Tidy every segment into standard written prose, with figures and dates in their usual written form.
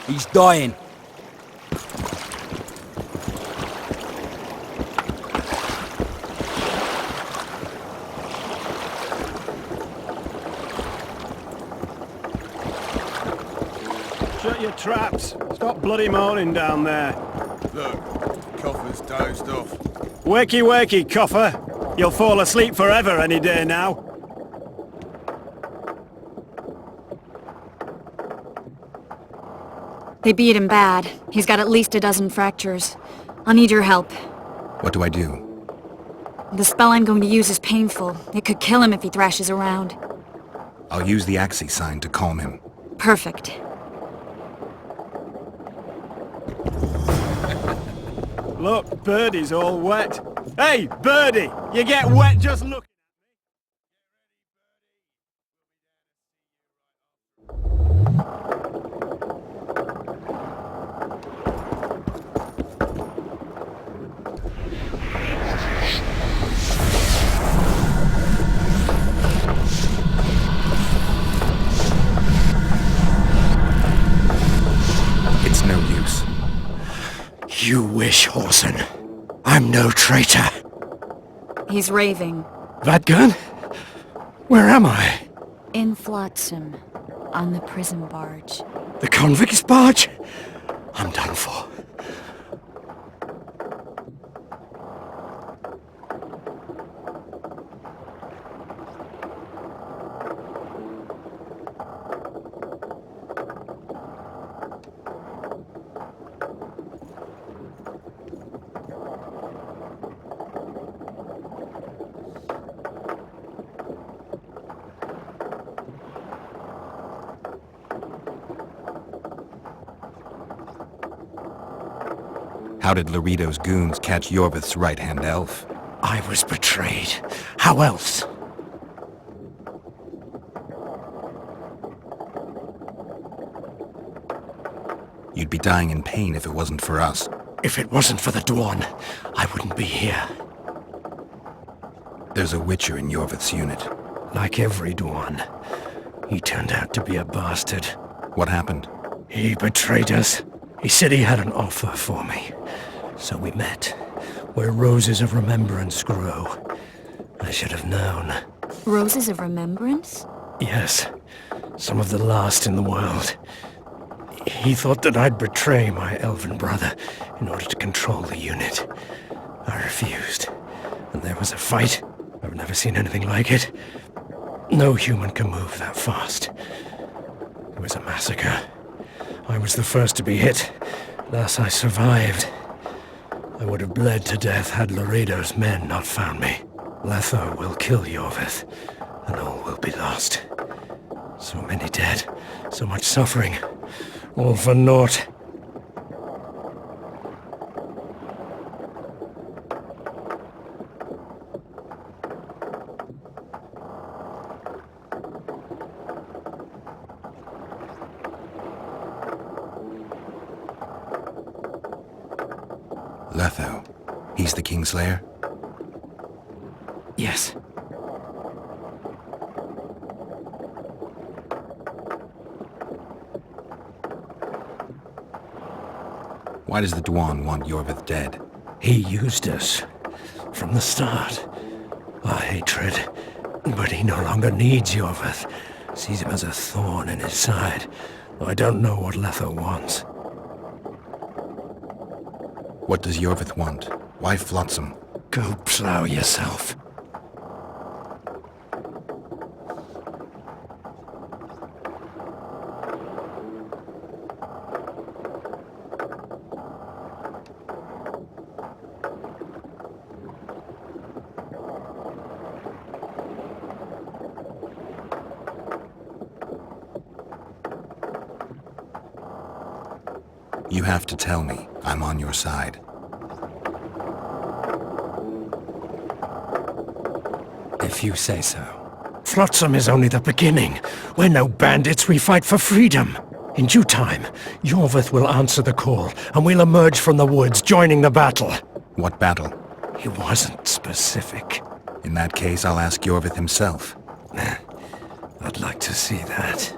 He's dying. Shut your traps. Stop bloody moaning down there. Look, Coffer's dozed off. Wakey, wakey, Coffer. You'll fall asleep forever any day now. They beat him bad. He's got at least a dozen fractures. I'll need your help. What do I do? The spell I'm going to use is painful. It could kill him if he thrashes around. I'll use the Axii sign to calm him. Perfect. Look, Birdie's all wet. Hey, Birdie! You get wet just looking. It's no use. You wish, Whoreson. I'm no traitor. He's raving. Vadgun? Where am I? In Flotsam. On the prison barge. The convict's barge? I'm done for. How did Loredo's goons catch Yorvith's right-hand elf? I was betrayed. How else? You'd be dying in pain if it wasn't for us. If it wasn't for the Dwan, I wouldn't be here. There's a Witcher in Yorvith's unit. Like every Dwan, he turned out to be a bastard. What happened? He betrayed us. He said he had an offer for me. So we met, where roses of remembrance grow. I should have known. Roses of Remembrance? Yes, some of the last in the world. He thought that I'd betray my elven brother in order to control the unit. I refused, and there was a fight. I've never seen anything like it. No human can move that fast. It was a massacre. I was the first to be hit. Thus I survived. I would have bled to death had Loredo's men not found me. Letho will kill Yorvith, and all will be lost. So many dead, so much suffering, all for naught. Letho. He's the Kingslayer? Yes. Why does the Dwan want Yorvith dead? He used us. From the start. Our hatred. But he no longer needs Yorvith. Sees him as a thorn in his side. Though I don't know what Letho wants. What does Yorvith want? Why Flotsam? Go plow yourself. You have to tell me. I'm on your side. If you say so. Flotsam is only the beginning. We're no bandits, we fight for freedom. In due time, Yorvith will answer the call, and we'll emerge from the woods, joining the battle. What battle? He wasn't specific. In that case, I'll ask Yorvith himself. I'd like to see that.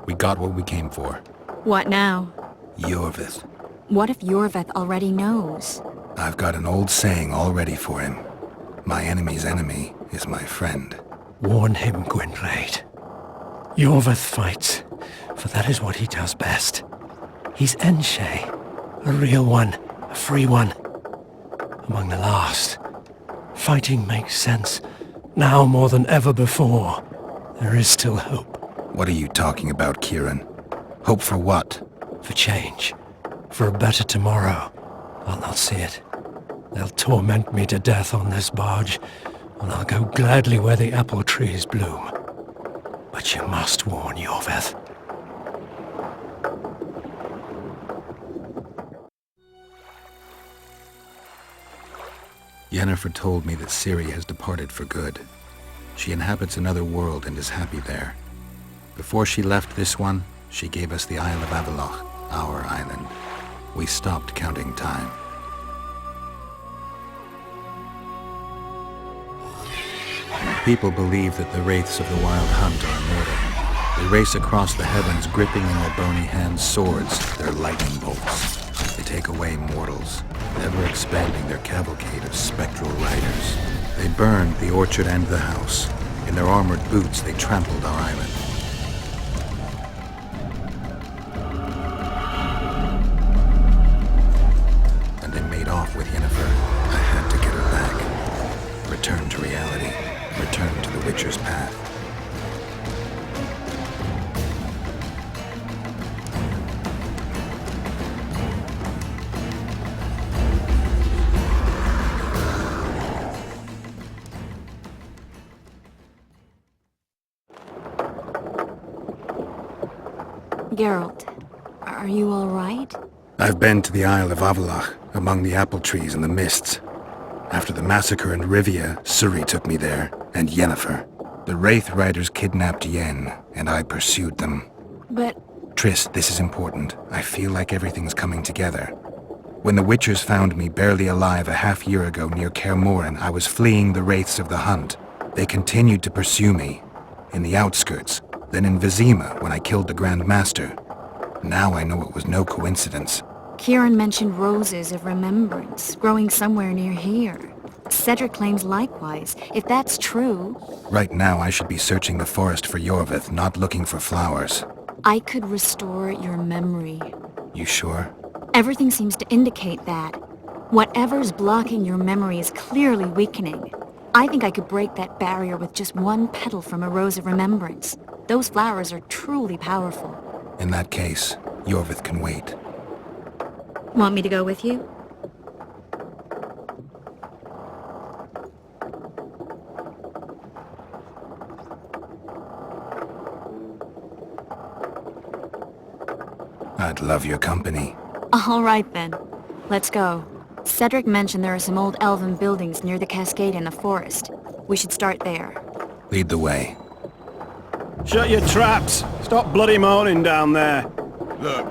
We got what we came for. What now? Yorvith. What if Yorvith already knows? I've got an old saying all ready for him. My enemy's enemy is my friend. Warn him, Gwyndraid. Yorvith fights, for that is what he does best. He's Enshe, a real one, a free one. Among the last. Fighting makes sense. Now more than ever before. There is still hope. What are you talking about, Kieran? Hope for what? For change. For a better tomorrow. I'll not see it. They'll torment me to death on this barge, and I'll go gladly where the apple trees bloom. But you must warn Yorvith. Yennefer told me that Ciri has departed for good. She inhabits another world and is happy there. Before she left this one, she gave us the Isle of Avallac'h, our island. We stopped counting time. People believe that the wraiths of the Wild Hunt are immortal. They race across the heavens, gripping in their bony hands swords, their lightning bolts. They take away mortals, ever expanding their cavalcade of spectral riders. They burned the orchard and the house. In their armored boots, they trampled our island. And they made off with Yennefer. I had to get her back. Return to reality. Return to the Witcher's path. Geralt, are you all right? I've been to the Isle of Avallac'h, among the apple trees and the mists. After the massacre in Rivia, Ciri took me there, and Yennefer. The Wraith Riders kidnapped Yen, and I pursued them. But... Triss, this is important. I feel like everything's coming together. When the Witchers found me barely alive a half-year ago near Kaer Morhen, I was fleeing the Wraiths of the Hunt. They continued to pursue me, in the outskirts, then in Vizima when I killed the Grand Master. Now I know it was no coincidence. Kieran mentioned roses of remembrance growing somewhere near here. Cedric claims likewise. If that's true... Right now I should be searching the forest for Yorvith, not looking for flowers. I could restore your memory. You sure? Everything seems to indicate that. Whatever's blocking your memory is clearly weakening. I think I could break that barrier with just one petal from a rose of remembrance. Those flowers are truly powerful. In that case, Yorvith can wait. Want me to go with you? I'd love your company. All right then. Let's go. Cedric mentioned there are some old elven buildings near the cascade in the forest. We should start there. Lead the way. Shut your traps! Stop bloody moaning down there. Look,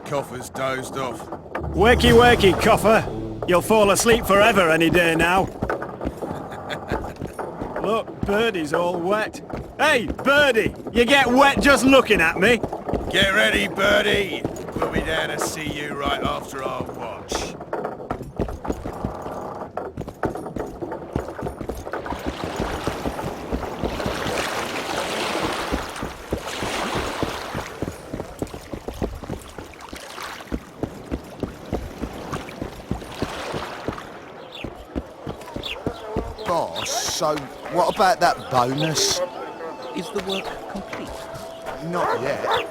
Coffer's dozed off. Wakey wakey, Coffer. You'll fall asleep forever any day now. Look, Birdie's all wet. Hey, Birdie! You get wet just looking at me? Get ready, Birdie. We'll be there to see you right after our watch. Boss, so what about that bonus? Is the work complete? Not yet.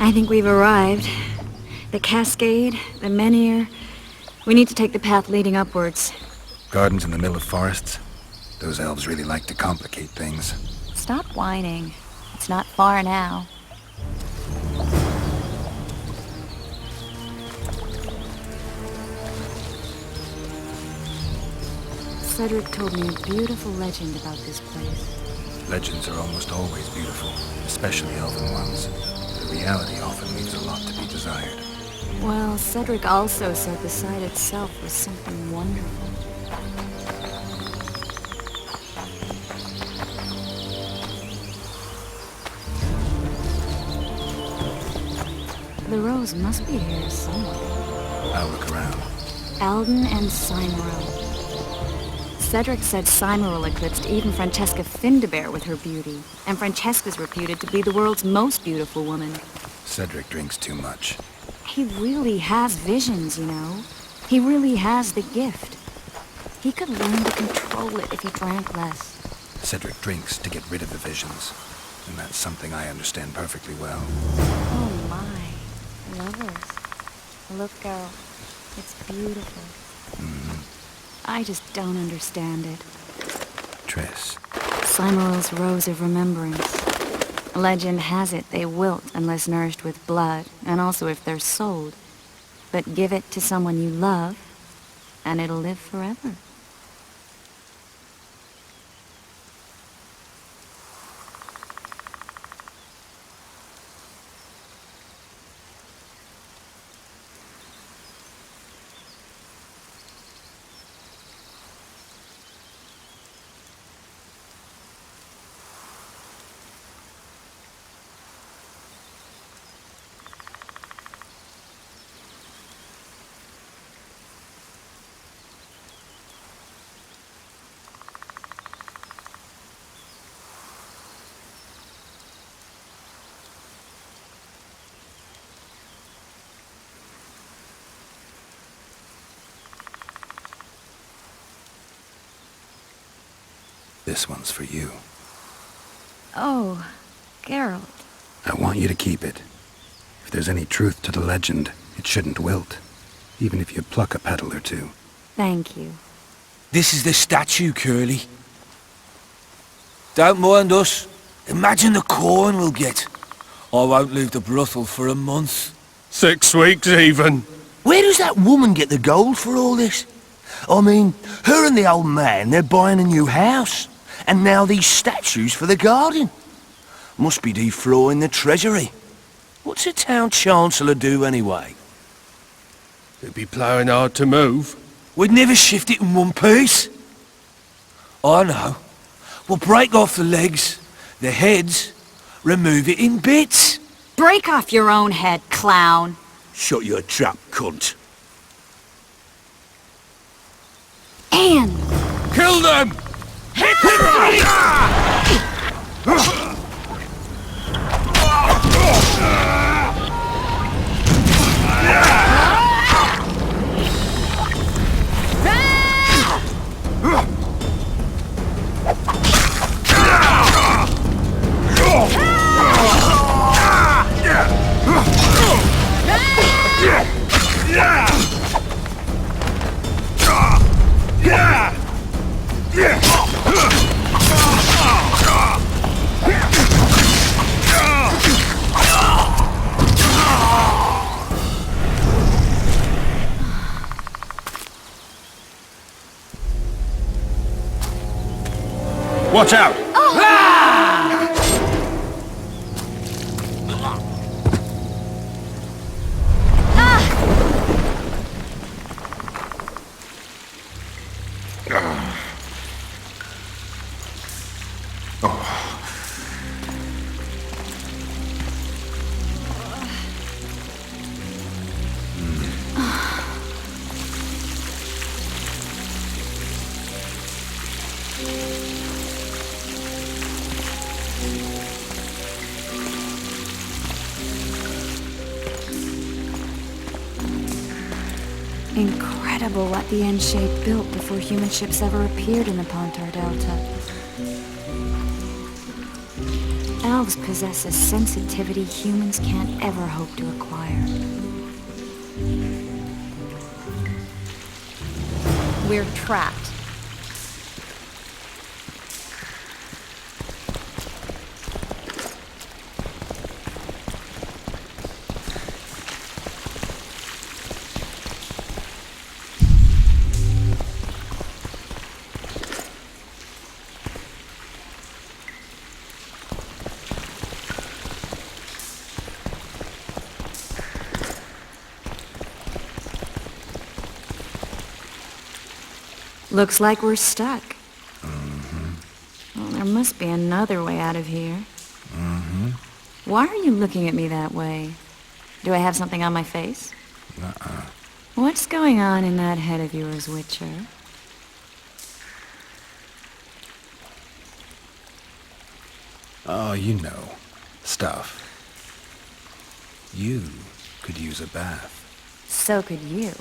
I think we've arrived. The cascade, the menhir. We need to take the path leading upwards. Gardens in the middle of forests. Those elves really like to complicate things. Stop whining. It's not far now. Cedric told me a beautiful legend about this place. Legends are almost always beautiful, especially elven ones. The reality often leaves a lot to be desired. Well, Cedric also said the site itself was something wonderful. The rose must be here somewhere. I'll look around. Alden and Cymoril. Cedric said Cymoril eclipsed even Francesca Findabair with her beauty, and Francesca's reputed to be the world's most beautiful woman. Cedric drinks too much. He really has visions, you know. He really has the gift. He could learn to control it if he drank less. Cedric drinks to get rid of the visions, and that's something I understand perfectly well. Oh my. Lovers. Look, girl. It's beautiful. I just don't understand it. Triss. Cymoril's Rose of Remembrance. Legend has it they wilt unless nourished with blood, and also if they're sold. But give it to someone you love, and it'll live forever. This one's for you. Oh, Geralt. I want you to keep it. If there's any truth to the legend, it shouldn't wilt, even if you pluck a petal or two. Thank you. This is the statue, Curly. Don't mind us. Imagine the corn we'll get. I won't leave the brothel for a month. 6 weeks even. Where does that woman get the gold for all this? I mean, her and the old man, they're buying a new house. And now these statues for the garden. Must be deflawing the treasury. What's a town chancellor do anyway? It'd be ploughing hard to move. We'd never shift it in one piece. I know. We'll break off the legs, the heads, remove it in bits. Break off your own head, clown. Shut your trap, cunt. And... Kill them! Watch out! Incredible what the N-Shape built before human ships ever appeared in the Pontar Delta. Elves possess a sensitivity humans can't ever hope to acquire. We're trapped. Looks like we're stuck. Well, there must be another way out of here. Why are you looking at me that way? Do I have something on my face? What's going on in that head of yours, Witcher? Oh, you know. Stuff. You could use a bath. So could you.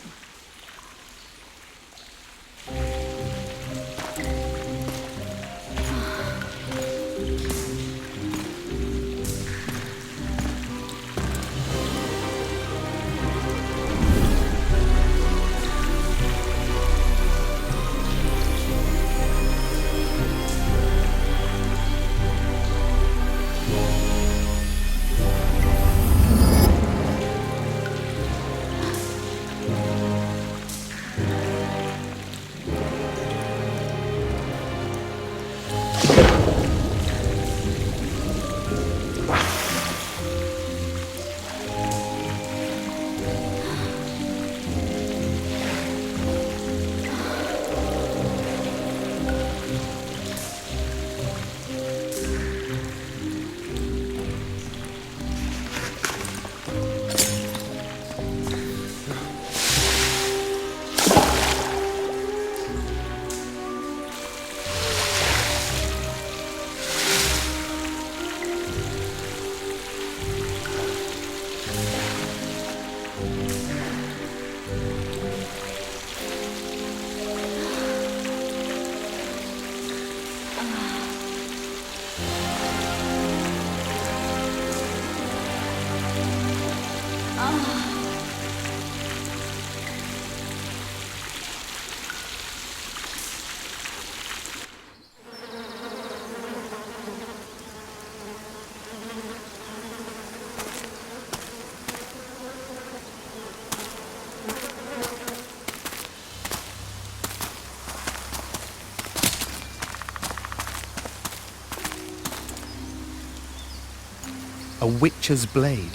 A witcher's blade.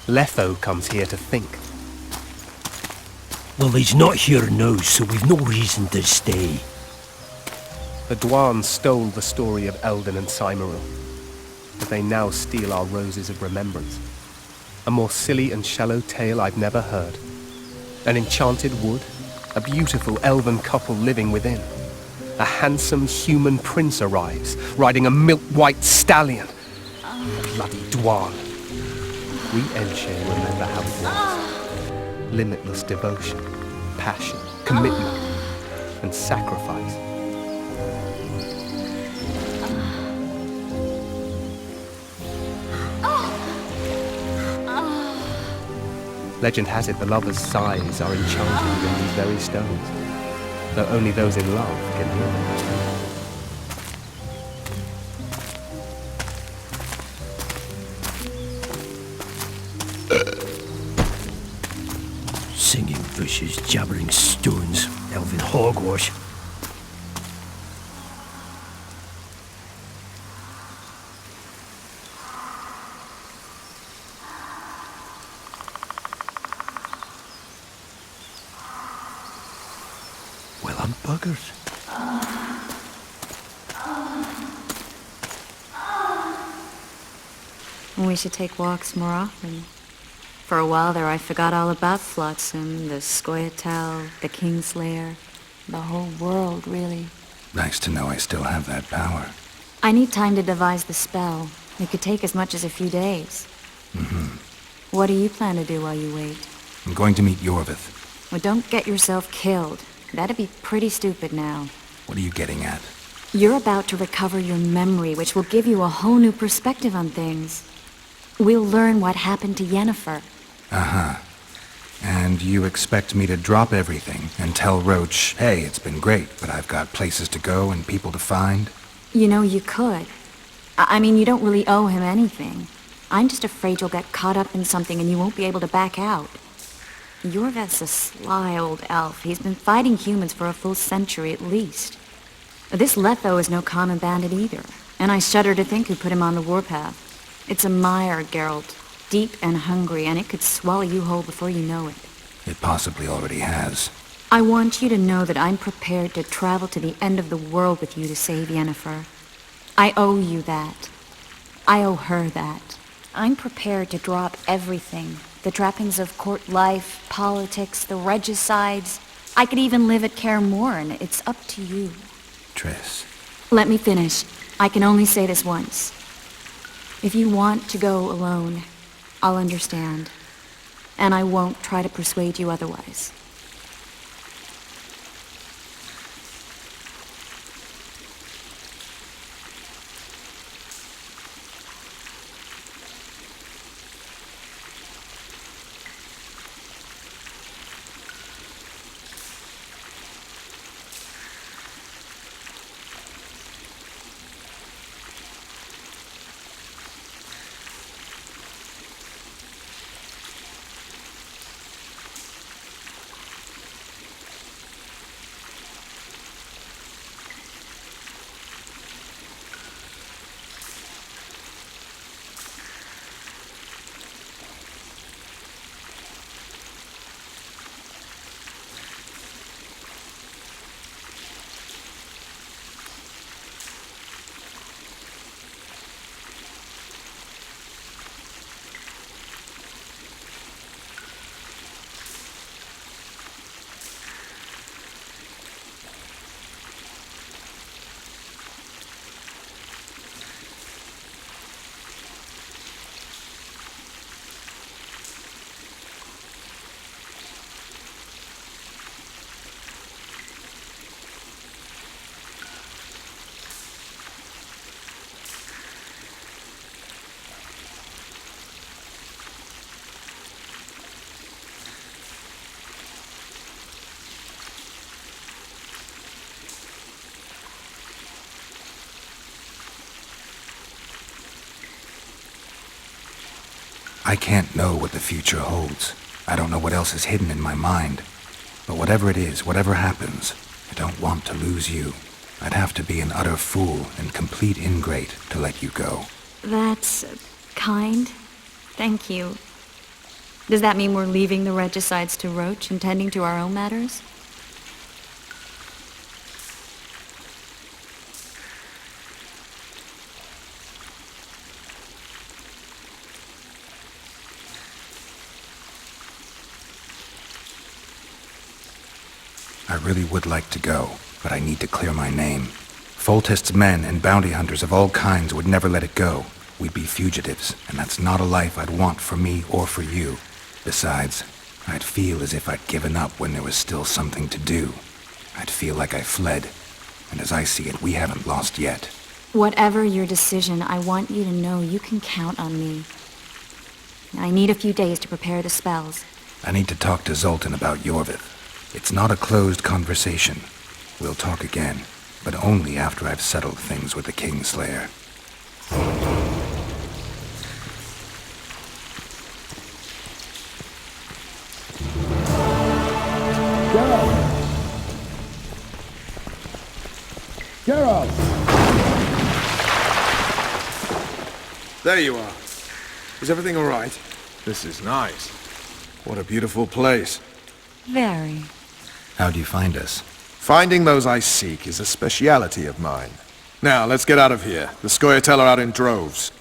Letho comes here to think. Well, he's not here now, so we've no reason to stay. The Dwan stole the story of Eldon and Cymoril, but they now steal our roses of remembrance. A more silly and shallow tale I've never heard. An enchanted wood, a beautiful elven couple living within. A handsome human prince arrives, riding a milk-white stallion. The bloody Dwan. We Enshare remember how it was. Limitless devotion, passion, commitment, and sacrifice. Legend has it the lovers' sighs are enchanted within these very stones, though only those in love can hear them. Singing bushes, jabbering stones, elven hogwash. Well, I'm buggers. We should take walks more often. For a while there, I forgot all about Flotsam, the Scoia'tael, the Kingslayer, the whole world, really. Nice to know I still have that power. I need time to devise the spell. It could take as much as a few days. What do you plan to do while you wait? I'm going to meet Yorvith. Well, don't get yourself killed. That'd be pretty stupid now. What are you getting at? You're about to recover your memory, which will give you a whole new perspective on things. We'll learn what happened to Yennefer. Uh-huh. And you expect me to drop everything and tell Roach, hey, it's been great, but I've got places to go and people to find? You know, you could. I mean, you don't really owe him anything. I'm just afraid you'll get caught up in something and you won't be able to back out. Yorveth's a sly old elf. He's been fighting humans for a full century at least. This Letho is no common bandit either, and I shudder to think who put him on the warpath. It's a mire, Geralt. Deep and hungry, and it could swallow you whole before you know it. It possibly already has. I want you to know that I'm prepared to travel to the end of the world with you to save Yennefer. I owe you that. I owe her that. I'm prepared to drop everything. The trappings of court life, politics, the regicides. I could even live at Kaer Morhen. It's up to you. Triss. Let me finish. I can only say this once. If you want to go alone, I'll understand. And I won't try to persuade you otherwise. I can't know what the future holds. I don't know what else is hidden in my mind. But whatever it is, whatever happens, I don't want to lose you. I'd have to be an utter fool and complete ingrate to let you go. That's kind. Thank you. Does that mean we're leaving the regicides to Roach and tending to our own matters? I really would like to go, but I need to clear my name. Foltest's men and bounty hunters of all kinds would never let it go. We'd be fugitives, and that's not a life I'd want for me or for you. Besides, I'd feel as if I'd given up when there was still something to do. I'd feel like I fled, and as I see it, we haven't lost yet. Whatever your decision, I want you to know you can count on me. I need a few days to prepare the spells. I need to talk to Zoltan about Yorveth. It's not a closed conversation. We'll talk again, but only after I've settled things with the Kingslayer. Geralt! There you are. Is everything all right? This is nice. What a beautiful place. Very. How'd you find us? Finding those I seek is a speciality of mine. Now, let's get out of here. The Scoia'tael are out in droves.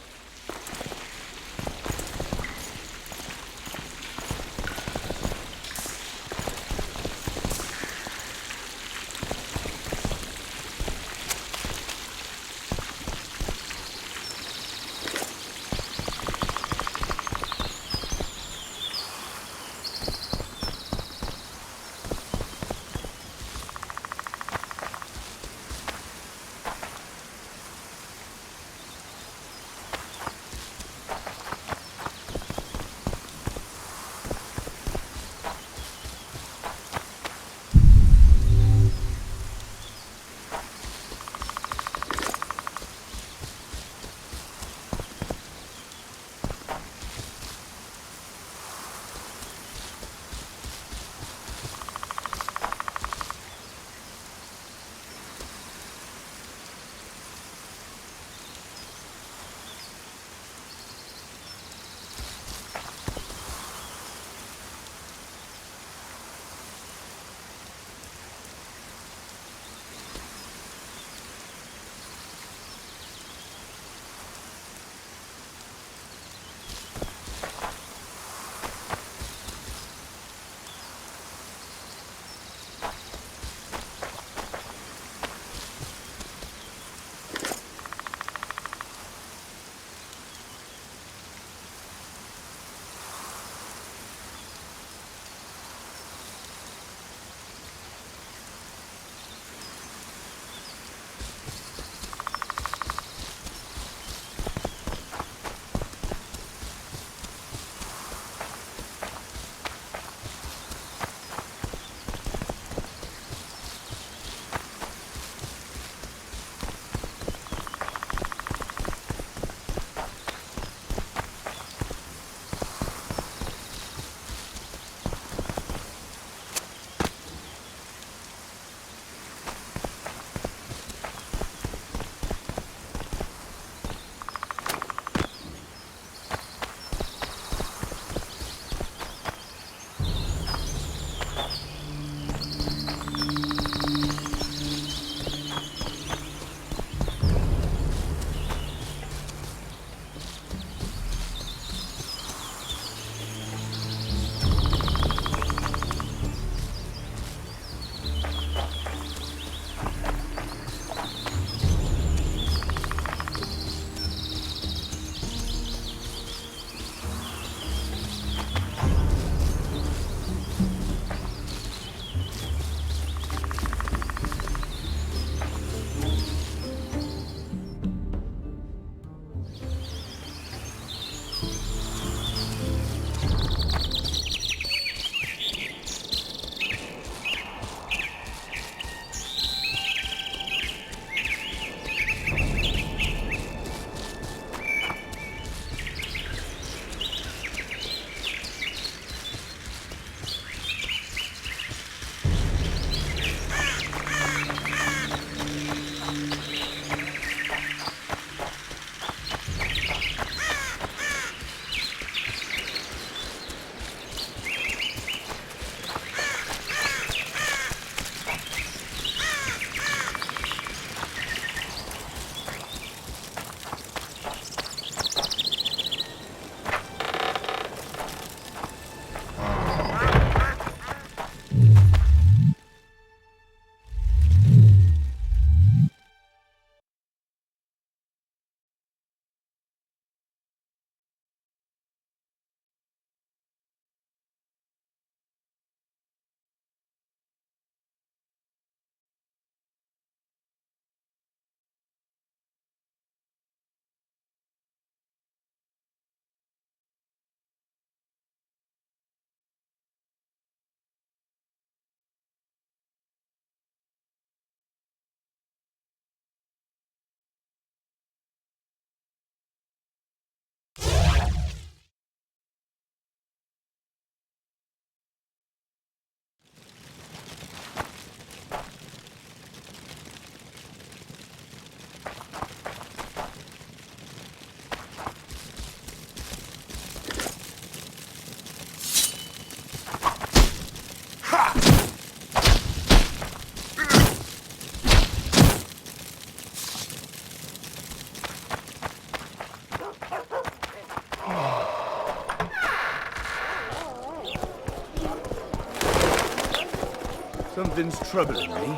Something's troubling me.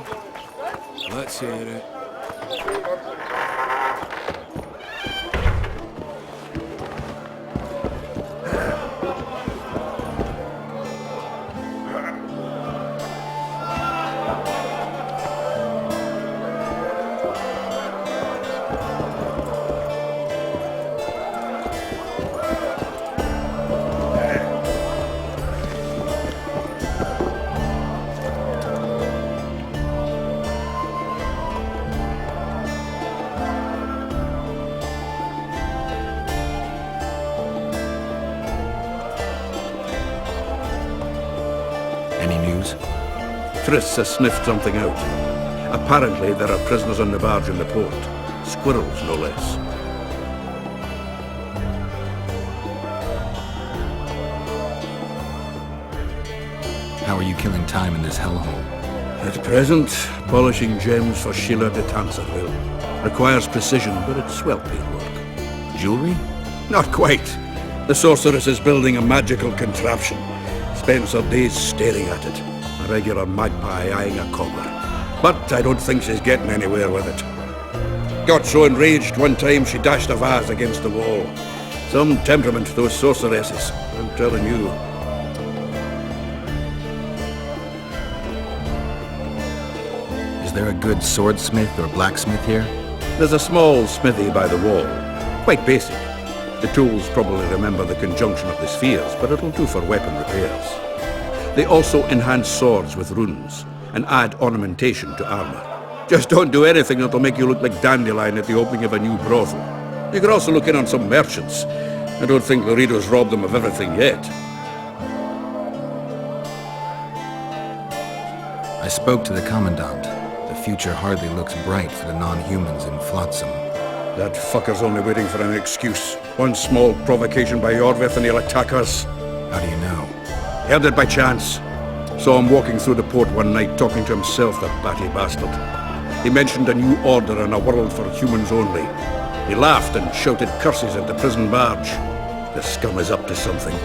Let's hear it. Any news? Triss has sniffed something out. Apparently, there are prisoners on the barge in the port. Squirrels, no less. How are you killing time in this hellhole? At present, polishing gems for Sheila de Tanserville. Requires precision, but it's well-paid work. Jewelry? Not quite. The sorceress is building a magical contraption. Spends her days staring at it. A regular magpie eyeing a cobbler. But I don't think she's getting anywhere with it. Got so enraged one time she dashed a vase against the wall. Some temperament, those sorceresses, I'm telling you. Is there a good swordsmith or blacksmith here? There's a small smithy by the wall. Quite basic. The tools probably remember the conjunction of the spheres, but it'll do for weapon repairs. They also enhance swords with runes and add ornamentation to armor. Just don't do anything that'll make you look like Dandelion at the opening of a new brothel. You could also look in on some merchants. I don't think Laredo's robbed them of everything yet. I spoke to the Commandant. The future hardly looks bright for the non-humans in Flotsam. That fucker's only waiting for an excuse. One small provocation by Yorvith and he'll attack us. How do you know? Heard it by chance. Saw him walking through the port one night talking to himself, the batty bastard. He mentioned a new order and a world for humans only. He laughed and shouted curses at the prison barge. The scum is up to something.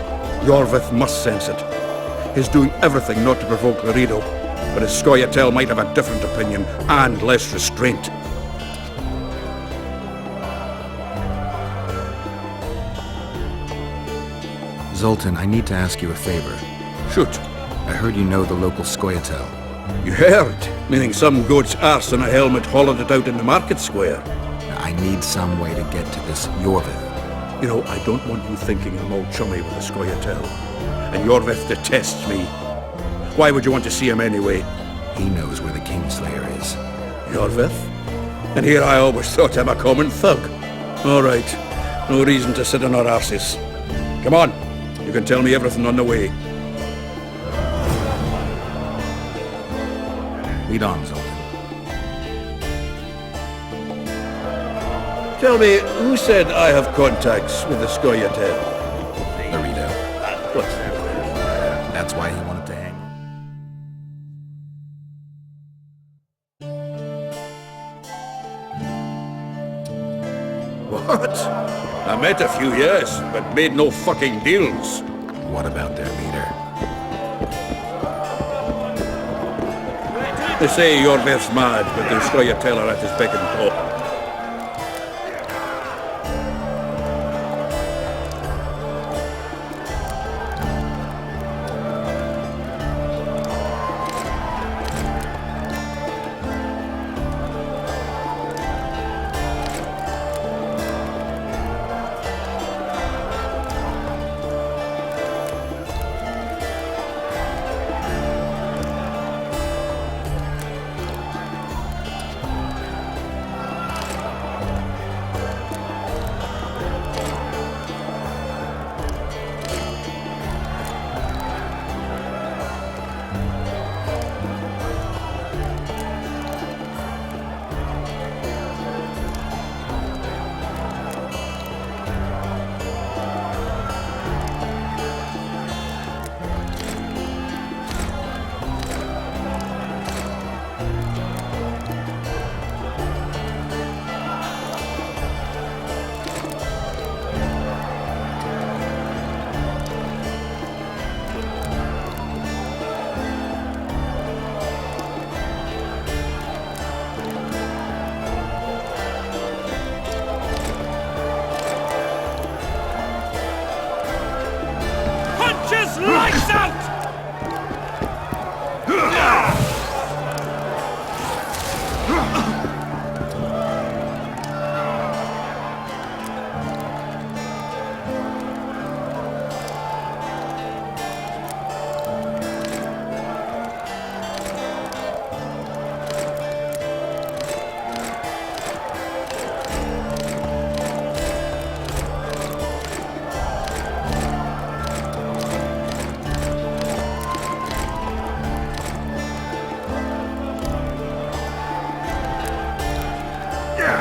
Yorvith must sense it. He's doing everything not to provoke Laredo, but his Scoia'tael might have a different opinion and less restraint. Zoltan, I need to ask you a favor. Shoot. I heard you know the local Scoia'tael. You heard? Meaning some goat's arse in a helmet hollowed it out in the market square. I need some way to get to this Yorvith. You know, I don't want you thinking I'm all chummy with the Scoia'tael. And Yorvith detests me. Why would you want to see him anyway? He knows where the Kingslayer is. Yorvith? And here I always thought him a common thug. All right. No reason to sit on our arses. Come on. You can tell me everything on the way. Lead on, Zoltan. Tell me, who said I have contacts with the Scoia'tael? Laredo. What's that? That's why he wanted to hang. What? I met a few, yes, but made no fucking deals. What about their leader? They say Yorvith's mad, but the Scoia'tael are at his beck and call. Lights out!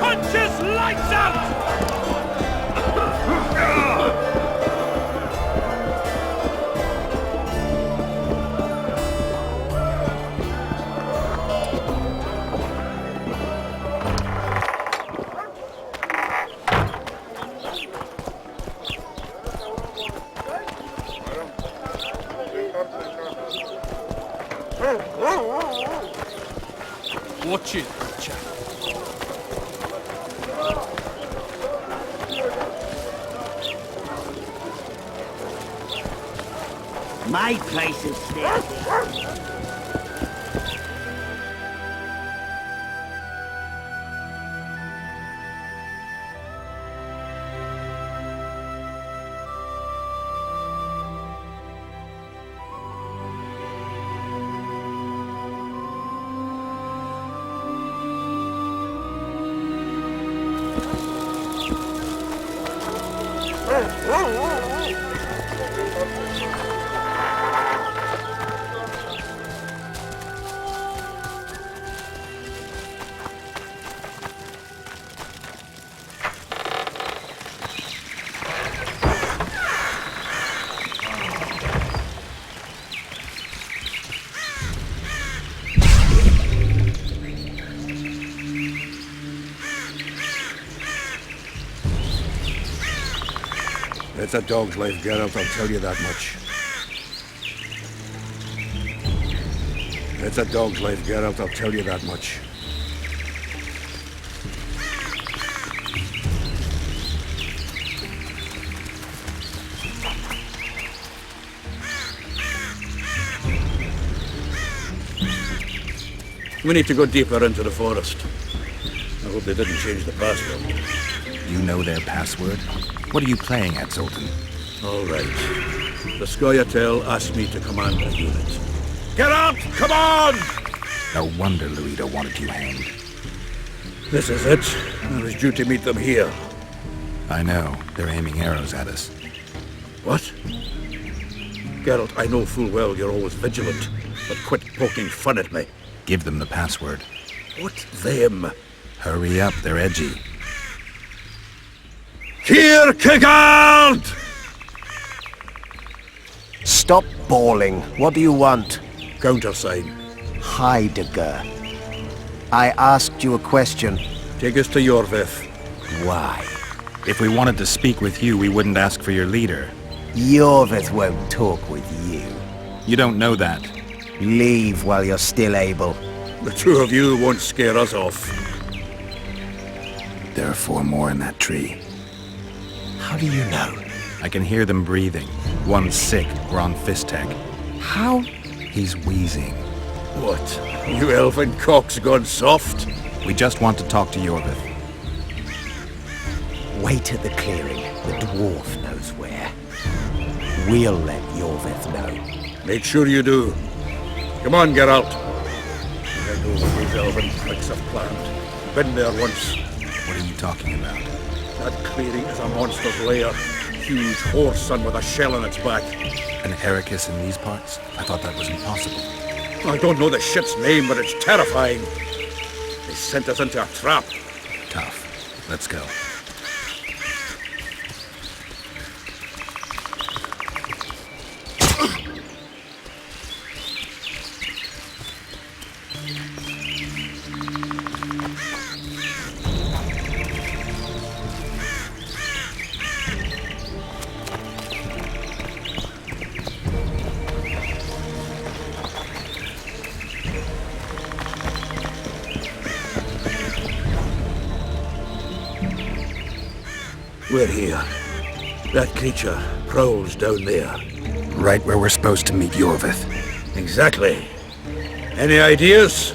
Punches lights out! Watch it, chap. My place is there. It's a dog's life, Geralt, I'll tell you that much. It's a dog's life, Geralt, I'll tell you that much. We need to go deeper into the forest. I hope they didn't change the password. You know their password? What are you playing at, Zoltan? All right. The Scoia'tael asked me to command a unit. Get out! Come on! No wonder Luida wanted you hanged. This is it. I was due to meet them here. I know. They're aiming arrows at us. What? Geralt, I know full well you're always vigilant, but quit poking fun at me. Give them the password. What them? Hurry up, they're edgy. Here, Kigard! Stop bawling. What do you want? Countersign. Heidegger. I asked you a question. Take us to Yorvith. Why? If we wanted to speak with you, we wouldn't ask for your leader. Yorvith won't talk with you. You don't know that. Leave while you're still able. The two of you won't scare us off. There are 4 more in that tree. How do you know? I can hear them breathing. One's sick, Ron Fistek. How? He's wheezing. What? You elfin cock's gone soft? We just want to talk to Yorvith. Wait at the clearing. The dwarf knows where. We'll let Yorvith know. Make sure you do. Come on, Geralt. I know what these elven pricks have planned. Been there once. What are you talking about? That clearing is a monster's lair. Huge horse son with a shell in its back. An Ericus in these parts? I thought that was impossible. I don't know the shit's name, but it's terrifying. They sent us into a trap. Tough. Let's go. We're here. That creature prowls down there. Right where we're supposed to meet Yorvith. Exactly. Any ideas?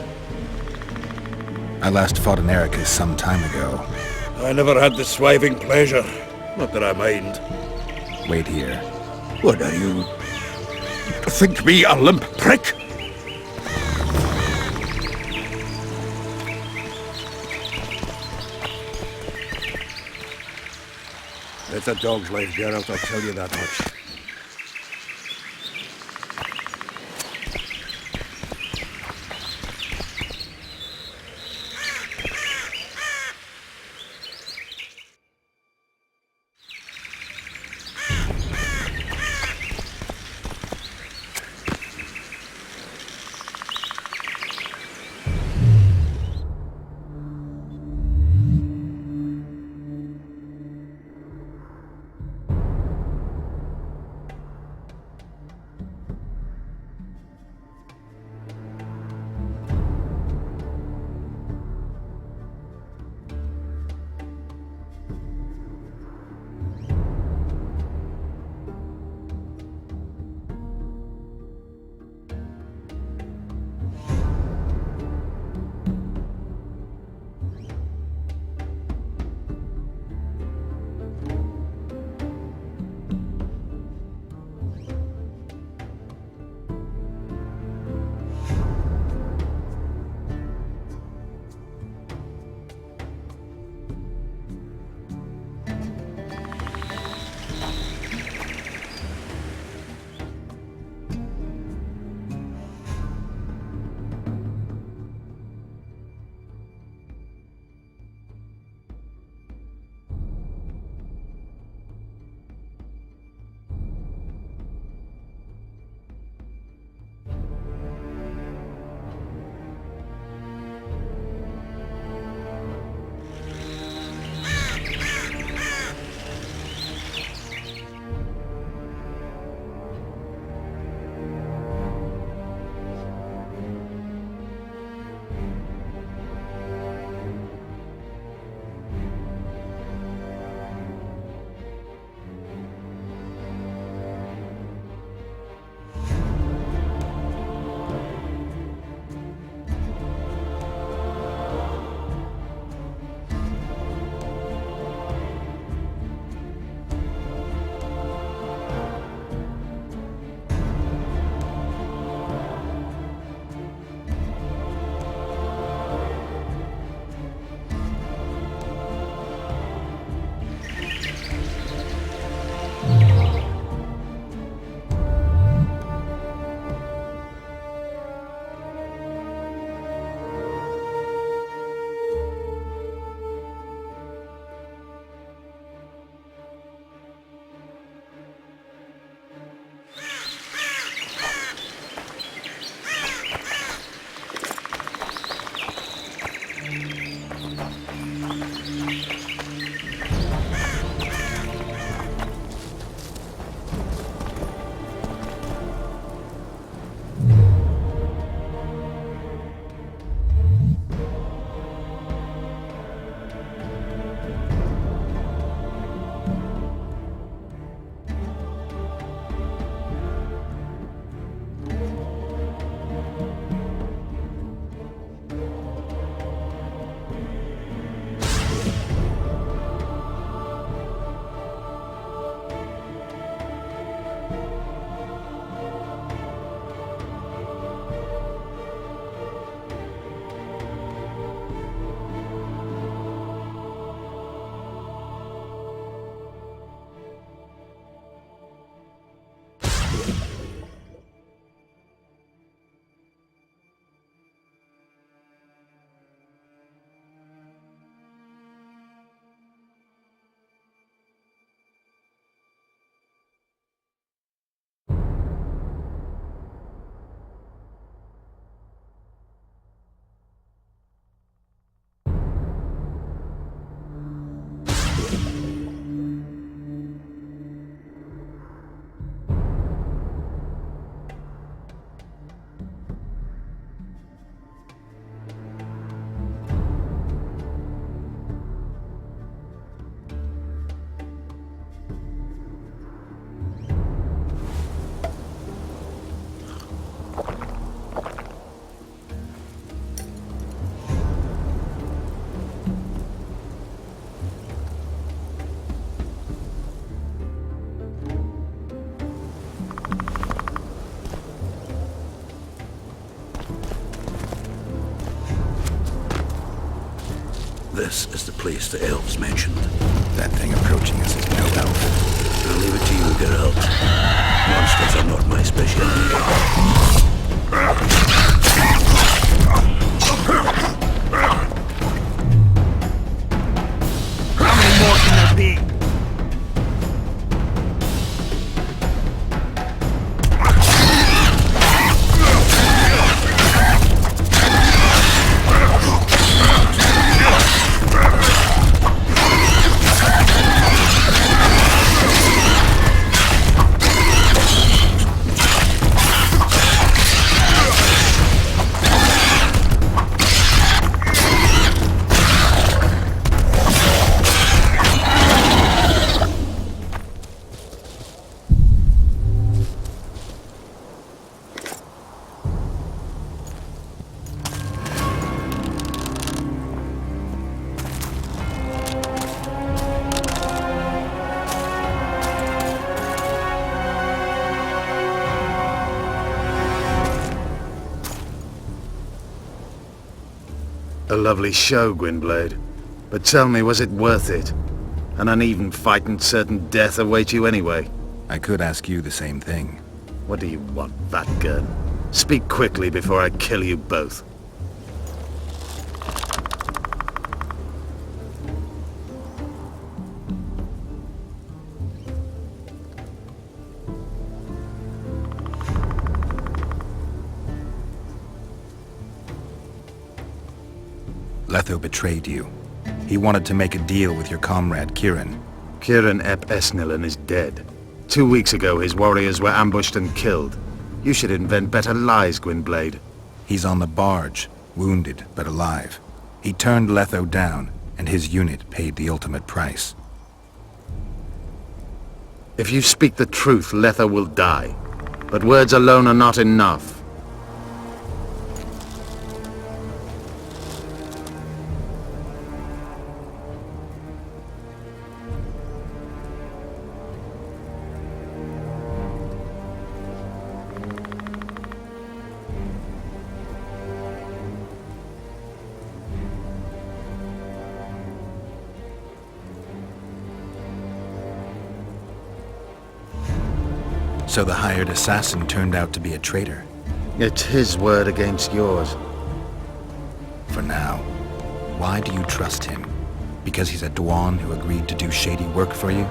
I last fought in Ericus some time ago. I never had the swiving pleasure. Not that I mind. Wait here. What are you? Think me a limp prick? It's a dog's life, Geralt, I tell you that much. place the elves mentioned? That thing approaching us is no elf. I'll leave it to you, Geralt. Monsters are not my specialty. How many more can there be? A lovely show, Gwynblade. But tell me, was it worth it? An uneven fight and certain death await you anyway. I could ask you the same thing. What do you want, Vatgern? Speak quickly before I kill you both. Letho betrayed you. He wanted to make a deal with your comrade, Kieran. Kieran Ep Esnillen is dead. 2 weeks ago, his warriors were ambushed and killed. You should invent better lies, Gwynblade. He's on the barge, wounded but alive. He turned Letho down, and his unit paid the ultimate price. If you speak the truth, Letho will die. But words alone are not enough. So the hired assassin turned out to be a traitor. It's his word against yours. For now. Why do you trust him? Because he's a Dwan who agreed to do shady work for you?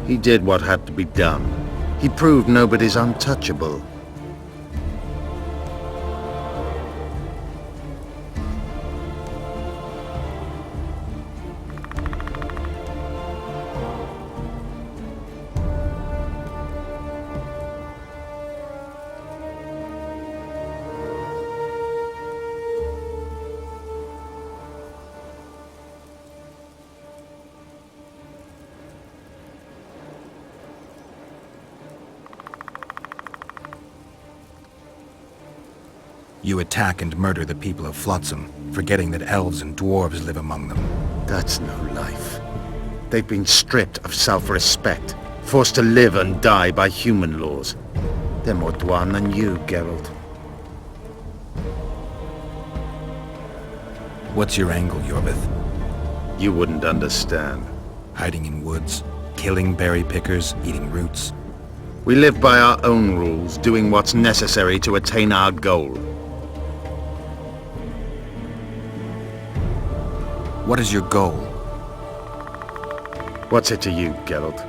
He did what had to be done. He proved nobody's untouchable. You attack and murder the people of Flotsam, forgetting that elves and dwarves live among them. That's no life. They've been stripped of self-respect, forced to live and die by human laws. They're more Dwan than you, Geralt. What's your angle, Yorvith? You wouldn't understand. Hiding in woods, killing berry pickers, eating roots. We live by our own rules, doing what's necessary to attain our goal. What is your goal? What's it to you, Geralt?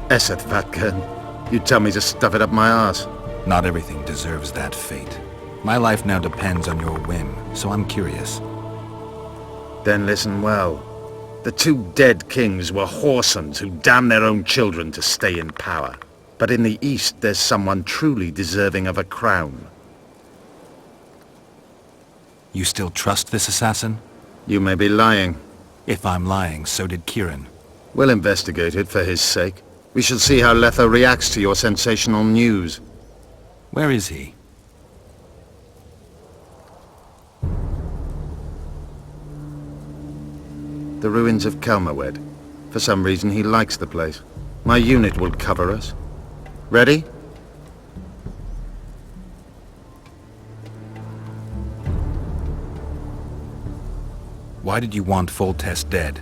Esseth Vatgern. You tell me to stuff it up my arse. Not everything deserves that fate. My life now depends on your whim, so I'm curious. Then listen well. The 2 dead kings were whoresons who damned their own children to stay in power. But in the East, there's someone truly deserving of a crown. You still trust this assassin? You may be lying. If I'm lying, so did Kieran. We'll investigate it for his sake. We shall see how Letho reacts to your sensational news. Where is he? The ruins of Kelmawed. For some reason, he likes the place. My unit will cover us. Ready? Why did you want Foltest dead?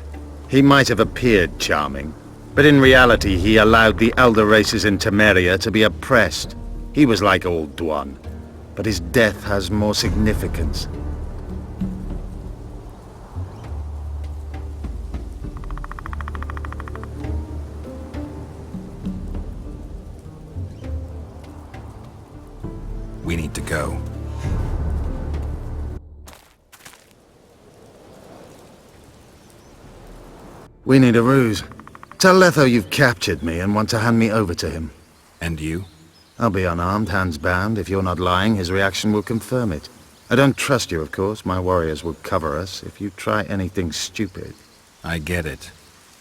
He might have appeared charming, but in reality he allowed the elder races in Temeria to be oppressed. He was like old Dwan, but his death has more significance. We need to go. We need a ruse. Tell Letho you've captured me and want to hand me over to him. And you? I'll be unarmed, hands bound. If you're not lying, his reaction will confirm it. I don't trust you, of course. My warriors will cover us if you try anything stupid. I get it.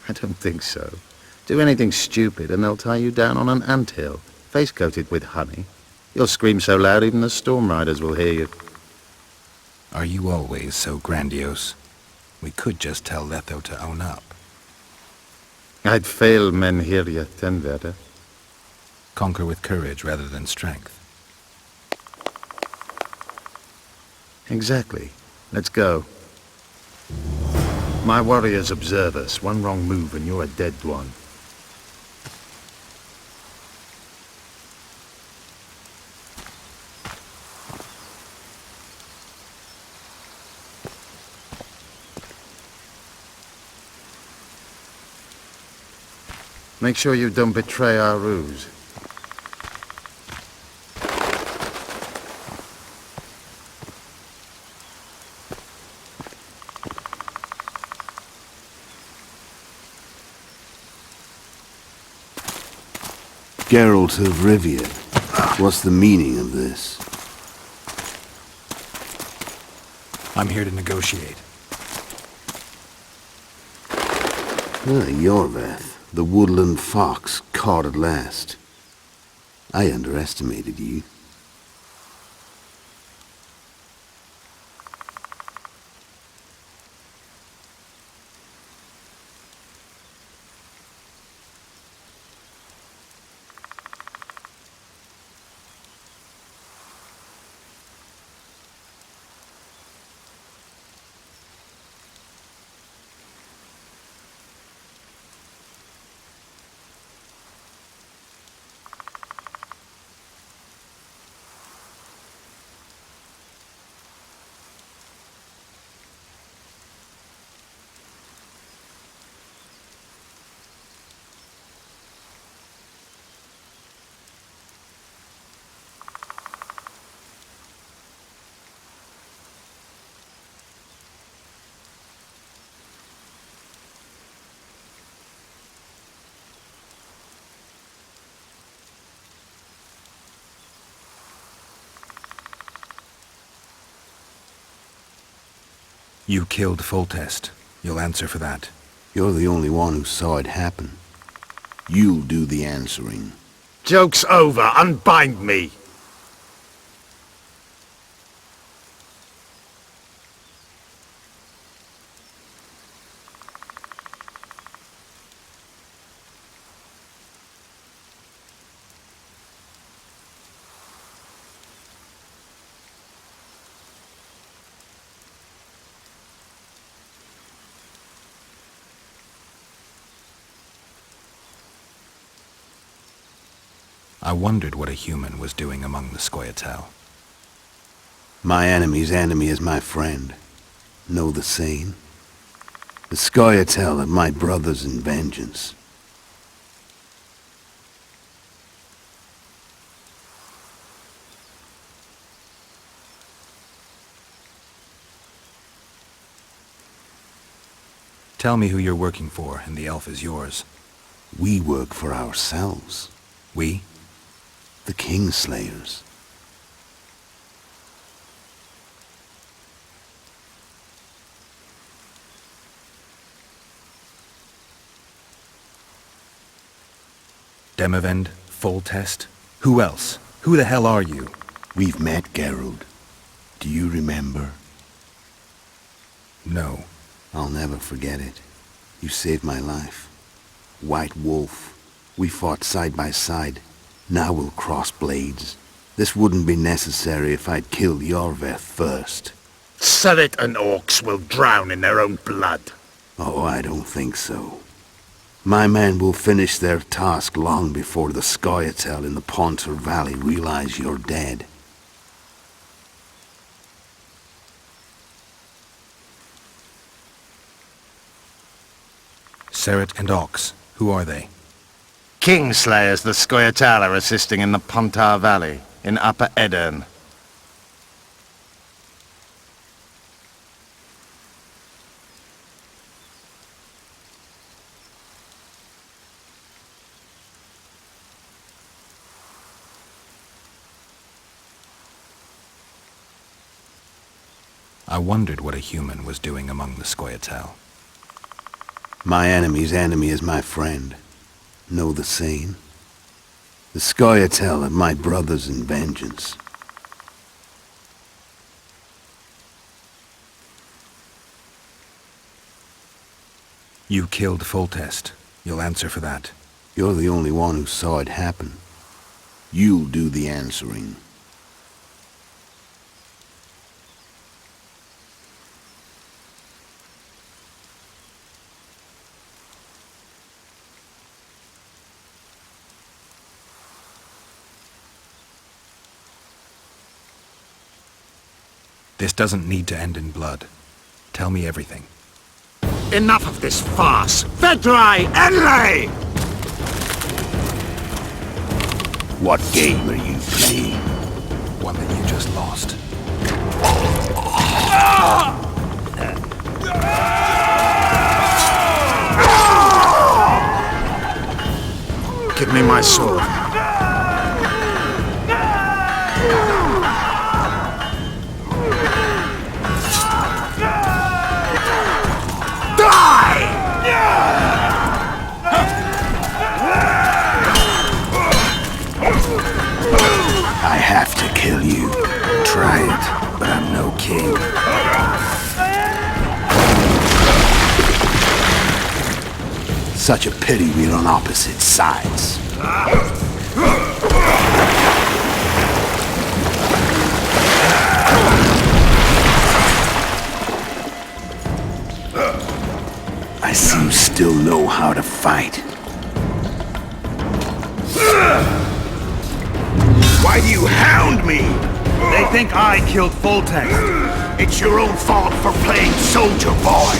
I don't think so. Do anything stupid and they'll tie you down on an anthill, face-coated with honey. You'll scream so loud even the Storm Riders will hear you. Are you always so grandiose? We could just tell Letho to own up. I'd fail Menhiria Tenvere. Conquer with courage rather than strength. Exactly. Let's go. My warriors observe us. One wrong move and you're a dead one. Make sure you don't betray our ruse. Geralt of Rivia. What's the meaning of this? I'm here to negotiate. Iorveth, the woodland fox, caught at last. I underestimated you. You killed Foltest. You'll answer for that. You're the only one who saw it happen. You'll do the answering. Joke's over. Unbind me. I wondered what a human was doing among the Scoia'tael. My enemy's enemy is my friend. Know the saying? The Scoia'tael are my brothers in vengeance. Tell me who you're working for, and the elf is yours. We work for ourselves. We? The Kingslayers. Demavend? Foltest? Who else? Who the hell are you? We've met, Geralt. Do you remember? No. I'll never forget it. You saved my life. White Wolf. We fought side by side. Now we'll cross blades. This wouldn't be necessary if I'd killed Iorveth first. Surrit and orcs will drown in their own blood. Oh, I don't think so. My men will finish their task long before the Scoia'tael in the Pontar Valley realize you're dead. Seret and Ox, who are they? Kingslayers the Scoia'tael are assisting in the Pontar Valley, in Upper Edirn. I wondered what a human was doing among the Scoia'tael. My enemy's enemy is my friend. Know the saying? The Scoia'tael are my brothers in vengeance. You killed Foltest. You'll answer for that. You're the only one who saw it happen. You'll do the answering. This doesn't need to end in blood. Tell me everything. Enough of this farce! Vedrai Enlay! What game are you playing? One that you just lost. Give me my sword. I have to kill you. Try it, but I'm no king. Such a pity we're on opposite sides. I see you still know how to fight. Why do you hound me? They think I killed Foltest. It's your own fault for playing soldier boy.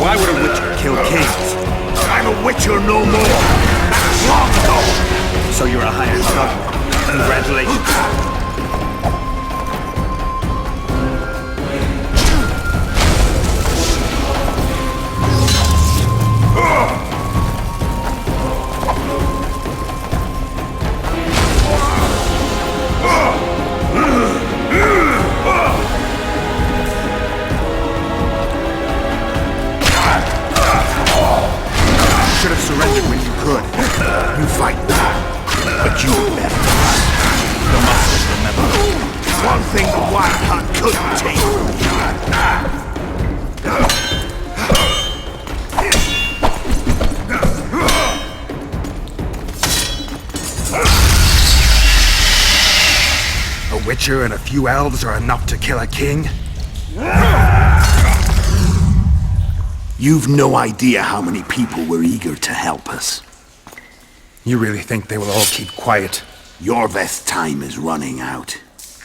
Why would a witcher kill kings? I'm a witcher no more. That was long ago. So you're a hired thug. Congratulations. Should have surrendered when you could. You fight now, but you remember. The masters remember. One thing the Wild Hunt couldn't take from A witcher and a few elves are enough to kill a king? You've no idea how many people were eager to help us. You really think they will all keep quiet? Yorveth's time is running out.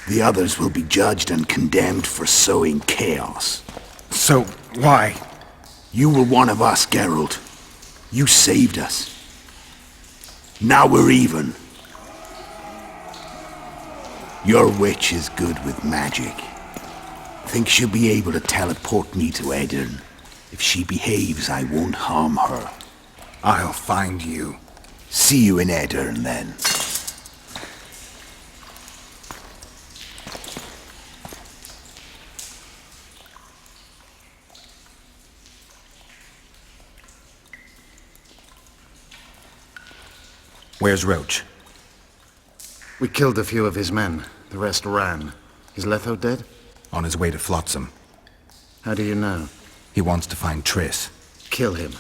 The others will be judged and condemned for sowing chaos. So, why? You were one of us, Geralt. You saved us. Now we're even. Your witch is good with magic. Think she'll be able to teleport me to Edirn. If she behaves, I won't harm her. I'll find you. See you in Edirn, then. Where's Roach? We killed a few of his men. The rest ran. Is Letho dead? On his way to Flotsam. How do you know? He wants to find Triss. Kill him.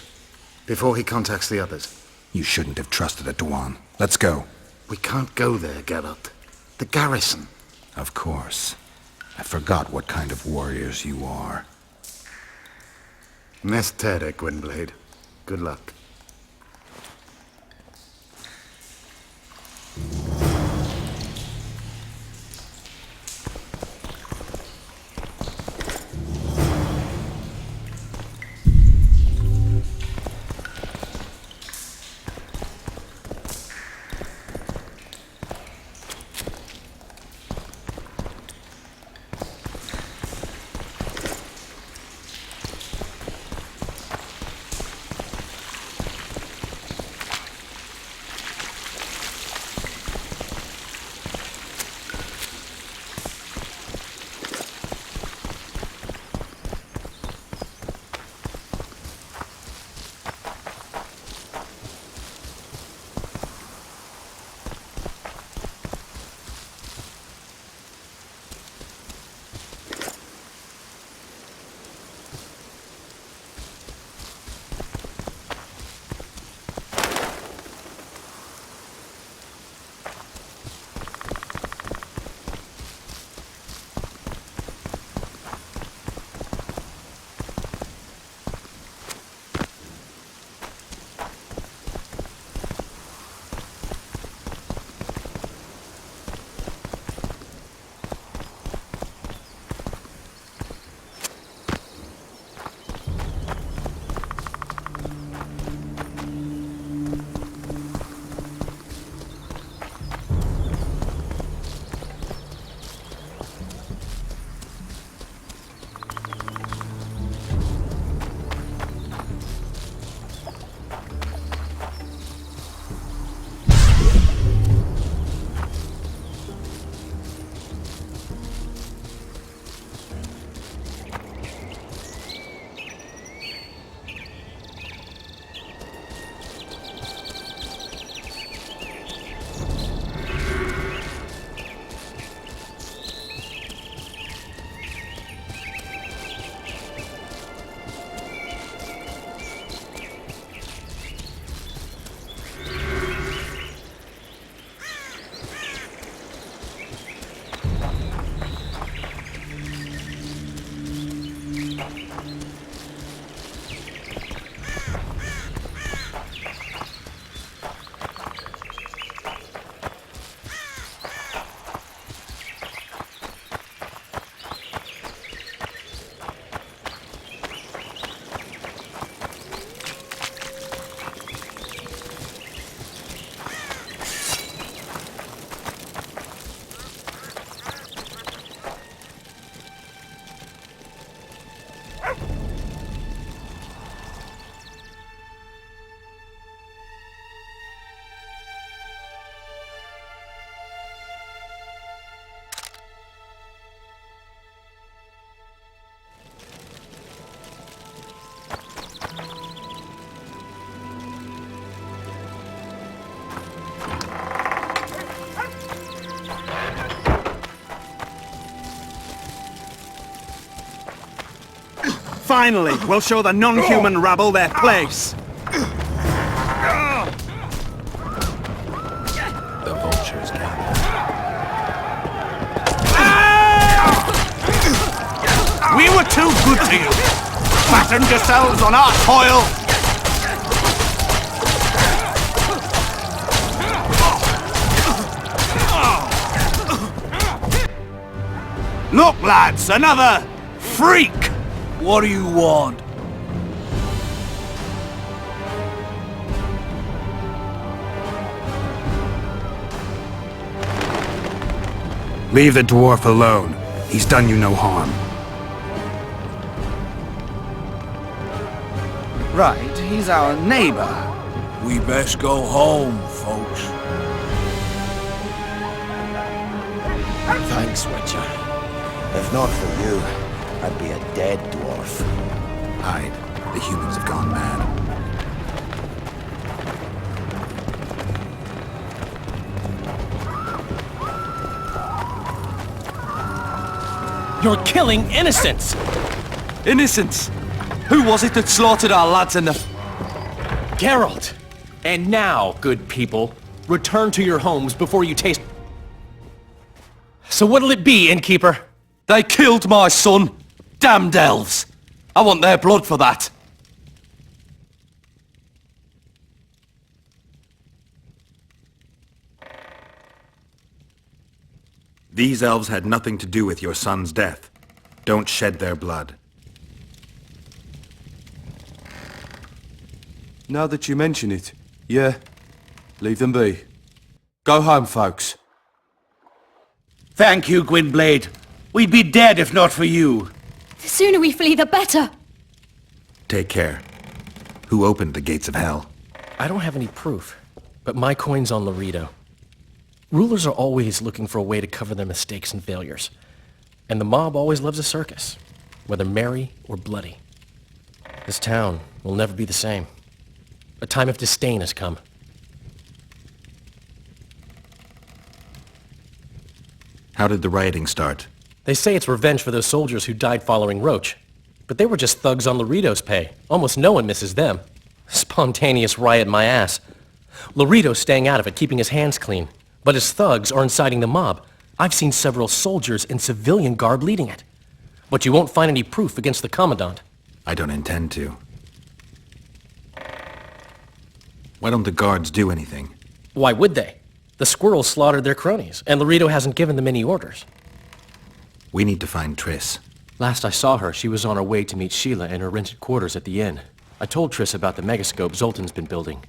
before he contacts the others. You shouldn't have trusted a Dwan. Let's go. We can't go there, Geralt. The garrison. Of course. I forgot what kind of warriors you are. Nestere, Gwynblade. Good luck. Finally, we'll show the non-human rabble their place. The vultures gather. We were too good to you. Fattened yourselves on our toil. Look, lads, another freak. What do you want? Leave the dwarf alone. He's done you no harm. Right, he's our neighbor. We best go home, folks. Thanks, Witcher. If not for you, I'd be a dead dwarf. Hide. The humans have gone mad. You're killing innocents! Innocents? Who was it that slaughtered our lads in the... Geralt! And now, good people, return to your homes before you taste... So what'll it be, innkeeper? They killed my son. Damned elves. I want their blood for that. These elves had nothing to do with your son's death. Don't shed their blood. Now that you mention it, yeah, leave them be. Go home, folks. Thank you, Gwynblade. We'd be dead if not for you. The sooner we flee, the better. Take care. Who opened the gates of hell? I don't have any proof, but my coin's on Loredo. Rulers are always looking for a way to cover their mistakes and failures. And the mob always loves a circus, whether merry or bloody. This town will never be the same. A time of disdain has come. How did the rioting start? They say it's revenge for those soldiers who died following Roach. But they were just thugs on Loredo's pay. Almost no one misses them. Spontaneous riot my ass. Loredo's staying out of it, keeping his hands clean. But his thugs are inciting the mob. I've seen several soldiers in civilian garb leading it. But you won't find any proof against the Commandant. I don't intend to. Why don't the guards do anything? Why would they? The squirrels slaughtered their cronies, and Loredo hasn't given them any orders. We need to find Triss. Last I saw her, she was on her way to meet Sheila in her rented quarters at the inn. I told Triss about the megascope Zoltan's been building.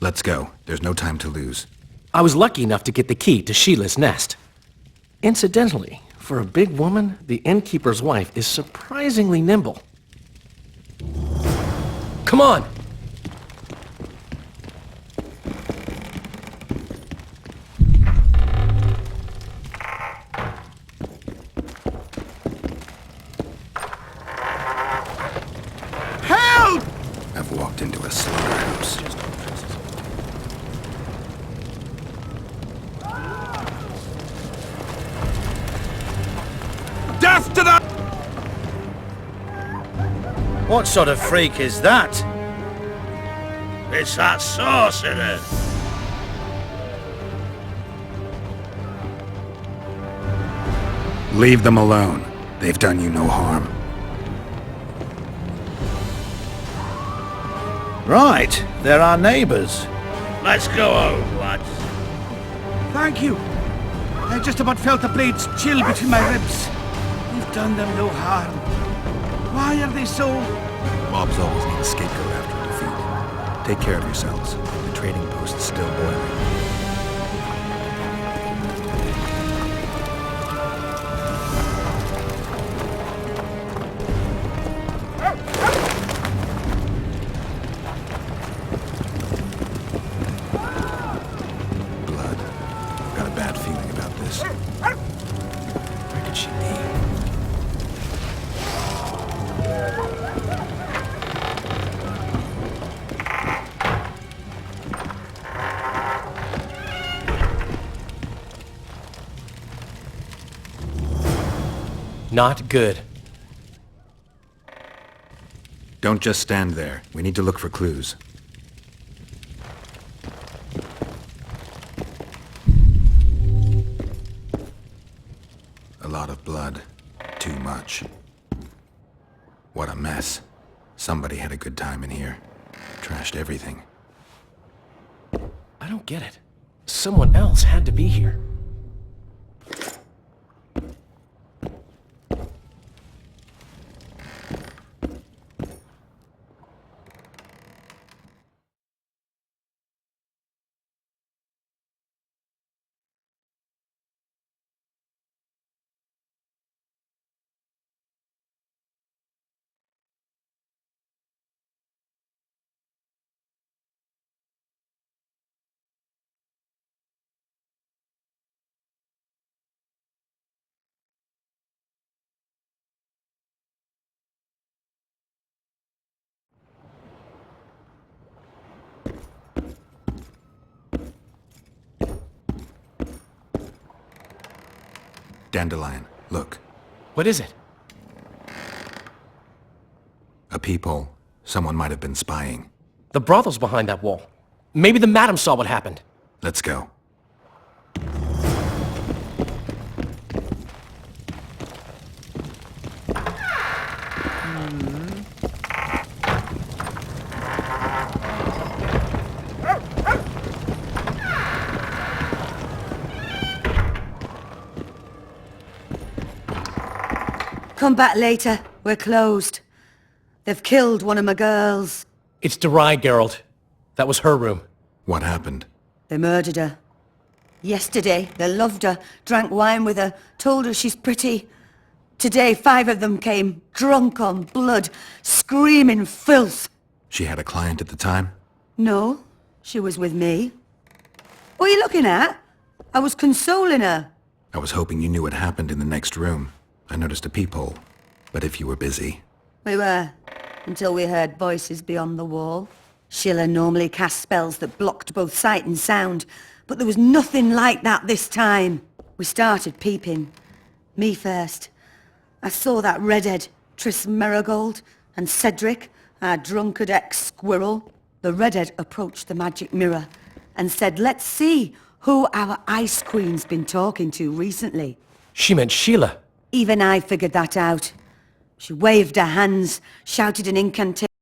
Let's go. There's no time to lose. I was lucky enough to get the key to Sheila's nest. Incidentally, for a big woman, the innkeeper's wife is surprisingly nimble. Come on! Help! I've walked into a slaughterhouse. Death to the... What sort of freak is that? It's that sorcerer. Leave them alone. They've done you no harm. Right, they're our neighbors. Let's go home, lads. Thank you. I just about felt the blades chill between my ribs. We've done them no harm. Why are they so... Mobs always need a scapegoat after a defeat. Take care of yourselves. The trading post's still boiling. Blood. Got a bad feeling about this. Where could she be? Not good. Don't just stand there. We need to look for clues. A lot of blood. Too much. What a mess. Somebody had a good time in here. Trashed everything. I don't get it. Someone else had to be here. Dandelion, look. What is it? A peephole. Someone might have been spying. The brothel's behind that wall. Maybe the madam saw what happened. Let's go. Come back later. We're closed. They've killed one of my girls. It's Derai, Geralt. That was her room. What happened? They murdered her. Yesterday, they loved her, drank wine with her, told her she's pretty. Today, 5 of them came, drunk on blood, screaming filth. She had a client at the time? No, she was with me. What are you looking at? I was consoling her. I was hoping you knew what happened in the next room. I noticed a peephole, but if you were busy... We were, until we heard voices beyond the wall. Sheila normally cast spells that blocked both sight and sound, but there was nothing like that this time. We started peeping. Me first. I saw that redhead, Triss Merigold, and Cedric, our drunkard ex-squirrel. The redhead approached the magic mirror and said, let's see who our Ice Queen's been talking to recently. She meant Sheila. Even I figured that out. She waved her hands, shouted an incantation.